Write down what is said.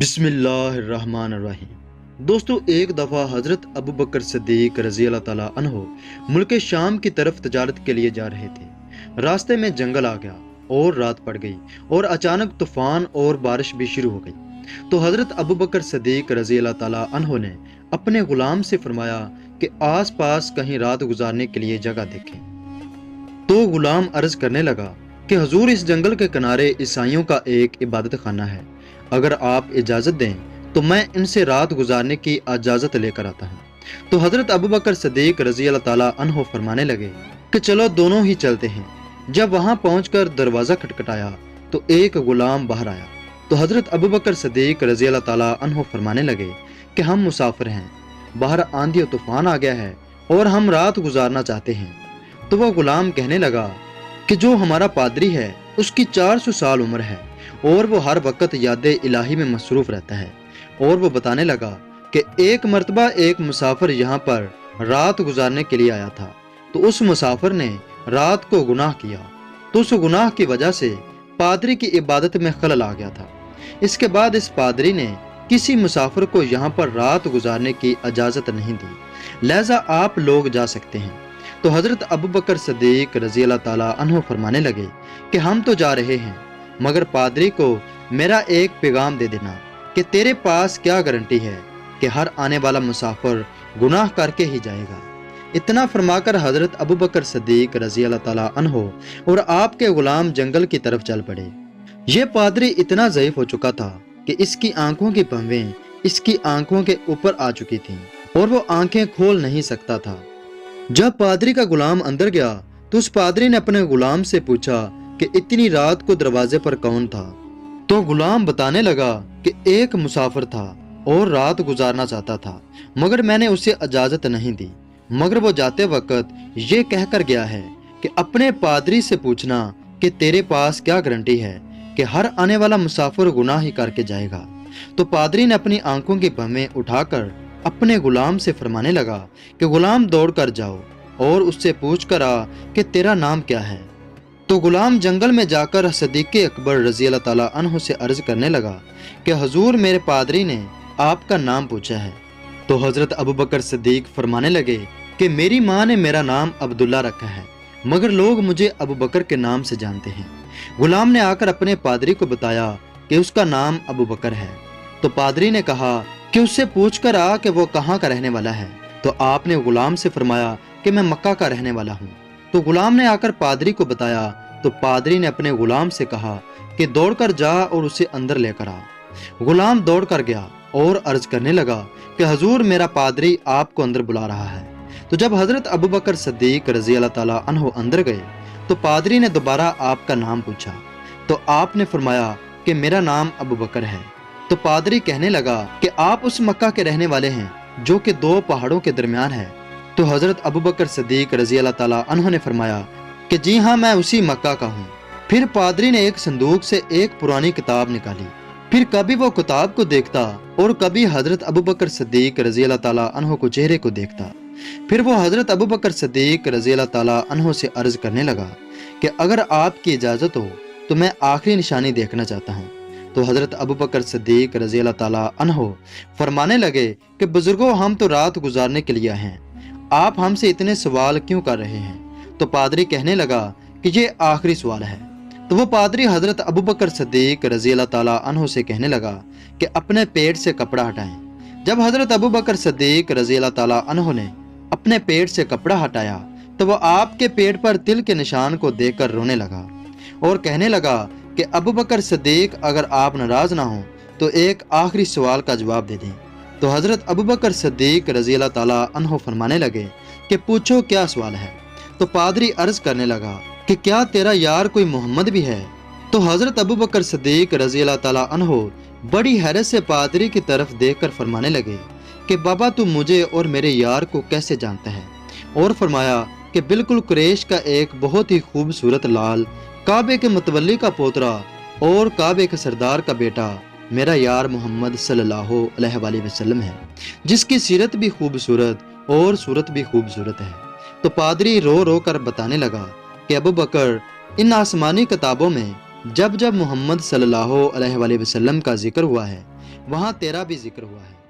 بسم اللہ الرحمن الرحیم۔ دوستو، ایک دفعہ حضرت ابو بکر صدیق رضی اللہ تعالیٰ عنہ ملک شام کی طرف تجارت کے لیے جا رہے تھے۔ راستے میں جنگل آ گیا اور رات پڑ گئی اور اچانک طوفان اور بارش بھی شروع ہو گئی۔ تو حضرت ابو بکر صدیق رضی اللہ تعالیٰ عنہ نے اپنے غلام سے فرمایا کہ آس پاس کہیں رات گزارنے کے لیے جگہ دیکھیں۔ تو غلام عرض کرنے لگا کہ حضور، اس جنگل کے کنارے عیسائیوں کا ایک عبادت خانہ ہے، اگر آپ اجازت دیں تو میں ان سے رات گزارنے کی اجازت لے کر آتا ہوں۔ تو حضرت ابو بکر صدیق رضی اللہ تعالیٰ عنہ فرمانے لگے کہ چلو دونوں ہی چلتے ہیں۔ جب وہاں پہنچ کر دروازہ کھٹکھٹایا تو ایک غلام باہر آیا۔ تو حضرت ابو بکر صدیق رضی اللہ تعالیٰ عنہ فرمانے لگے کہ ہم مسافر ہیں، باہر آندھی و طوفان آ گیا ہے اور ہم رات گزارنا چاہتے ہیں۔ تو وہ غلام کہنے لگا کہ جو ہمارا پادری ہے اس کی 400 سال عمر ہے اور وہ ہر وقت یاد الہی میں مصروف رہتا ہے۔ اور وہ بتانے لگا کہ ایک مرتبہ ایک مسافر یہاں پر رات گزارنے کے لیے آیا تھا، تو اس مسافر نے رات کو گناہ کیا، تو اس گناہ کی وجہ سے پادری کی عبادت میں خلل آ گیا تھا۔ اس کے بعد اس پادری نے کسی مسافر کو یہاں پر رات گزارنے کی اجازت نہیں دی، لہذا آپ لوگ جا سکتے ہیں۔ تو حضرت ابو بکر صدیق رضی اللہ تعالیٰ عنہ فرمانے لگے کہ ہم تو جا رہے ہیں، مگر پادری کو میرا ایک پیغام دے دینا کہ تیرے پاس کیا گارنٹی ہے کہ ہر آنے والا مسافر گناہ کر کے ہی جائے گا۔ اتنا فرما کر حضرت ابو بکر صدیق رضی اللہ تعالیٰ عنہ اور آپ کے غلام جنگل کی طرف چل پڑے۔ یہ پادری اتنا ضعیف ہو چکا تھا کہ اس کی آنکھوں کی پنویں اس کی آنکھوں کے اوپر آ چکی تھیں اور وہ آنکھیں کھول نہیں سکتا تھا۔ جب پادری کا غلام اندر گیا تو اس پادری نے اپنے غلام سے پوچھا کہ اتنی رات کو دروازے پر کون تھا؟ تو غلام بتانے لگا کہ ایک مسافر تھا اور رات گزارنا چاہتا تھا، مگر میں نے اسے اجازت نہیں دی، مگر وہ جاتے وقت یہ کہہ کر گیا ہے کہ اپنے پادری سے پوچھنا کہ تیرے پاس کیا گارنٹی ہے کہ ہر آنے والا مسافر گناہ ہی کر کے جائے گا۔ تو پادری نے اپنی آنکھوں کی بھویں اٹھا کر اپنے غلام سے فرمانے لگا کہ غلام دوڑ کر جاؤ اور اس سے پوچھ کر آ کہ تیرا نام کیا ہے۔ تو غلام جنگل میں جا کر صدیق اکبر رضی اللہ تعالیٰ عنہ سے عرض کرنے لگا کہ حضور، میرے پادری نے آپ کا نام پوچھا ہے۔ تو حضرت ابو بکر صدیق فرمانے لگے کہ میری ماں نے میرا نام عبداللہ رکھا ہے، مگر لوگ مجھے ابو بکر کے نام سے جانتے ہیں۔ غلام نے آ کر اپنے پادری کو بتایا کہ اس کا نام ابو بکر ہے۔ تو پادری نے کہا کہ اس سے پوچھ کر آ کہ وہ کہاں کا رہنے والا ہے۔ تو آپ نے غلام سے فرمایا کہ میں مکہ کا رہنے والا ہوں۔ تو غلام نے آ کر پادری کو بتایا۔ تو پادری نے اپنے غلام سے کہا کہ دوڑ کر جا اور اسے اندر لے کر آ۔ غلام دوڑ کر گیا اور عرض کرنے لگا کہ حضور، میرا پادری آپ کو اندر بلا رہا ہے۔ تو جب حضرت ابو بکر صدیق رضی اللہ تعالیٰ عنہ اندر گئے تو پادری نے دوبارہ آپ کا نام پوچھا۔ تو آپ نے فرمایا کہ میرا نام ابو بکر ہے۔ تو پادری کہنے لگا کہ آپ اس مکہ کے رہنے والے ہیں جو کہ 2 پہاڑوں کے درمیان ہے۔ تو حضرت ابو بکر صدیق رضی اللہ تعالیٰ عنہ نے فرمایا کہ جی ہاں، میں اسی مکہ کا ہوں۔ پھر پادری نے ایک صندوق سے ایک پرانی کتاب نکالی، پھر کبھی وہ کتاب کو دیکھتا اور کبھی حضرت ابو بکر صدیق رضی اللہ تعالیٰ عنہ کو چہرے کو دیکھتا۔ پھر وہ حضرت ابو بکر صدیق رضی اللہ تعالیٰ عنہ سے عرض کرنے لگا کہ اگر آپ کی اجازت ہو تو میں آخری نشانی دیکھنا چاہتا ہوں۔ تو حضرت ابو بکر صدیق رضی اللہ تعالیٰ عنہ فرمانے لگے کہ بزرگوں، ہم تو رات گزارنے کے لیے ہیں، آپ ہم سے اتنے سوال کیوں کر رہے ہیں؟ تو پادری کہنے لگا کہ یہ آخری سوال ہے۔ تو وہ پادری حضرت ابو بکر صدیق رضی اللہ تعالیٰ عنہ سے کہنے لگا کہ اپنے پیٹ سے کپڑا ہٹائیں۔ جب حضرت ابو بکر صدیق رضی اللہ تعالیٰ عنہ نے اپنے پیٹ سے کپڑا ہٹایا تو وہ آپ کے پیٹ پر تل کے نشان کو دیکھ کر رونے لگا اور کہنے لگا کہ ابو بکر صدیق، اگر آپ ناراض نہ ہوں تو ایک آخری سوال کا جواب دے دیں۔ تو حضرت ابو بکر صدیق رضی اللہ تعالیٰ عنہ فرمانے لگے کہ پوچھو، کیا سوال ہے؟ تو پادری عرض کرنے لگا کہ کیا تیرا یار کوئی محمد بھی ہے؟ تو حضرت ابو بکر صدیق رضی اللہ تعالیٰ عنہ بڑی حیرت سے پادری کی طرف دیکھ کر فرمانے لگے کہ بابا، تو مجھے اور میرے یار کو کیسے جانتا ہے؟ اور فرمایا کہ بالکل قریش کا ایک بہت ہی خوبصورت لال، کعبے کے متولی کا پوترا اور کعبے کے سردار کا بیٹا میرا یار محمد صلی اللہ علیہ وآلہ وسلم ہے، جس کی سیرت بھی خوبصورت اور صورت بھی خوبصورت ہے۔ تو پادری رو رو کر بتانے لگا کہ ابو بکر، ان آسمانی کتابوں میں جب جب محمد صلی اللہ علیہ وآلہ وسلم کا ذکر ہوا ہے، وہاں تیرا بھی ذکر ہوا ہے۔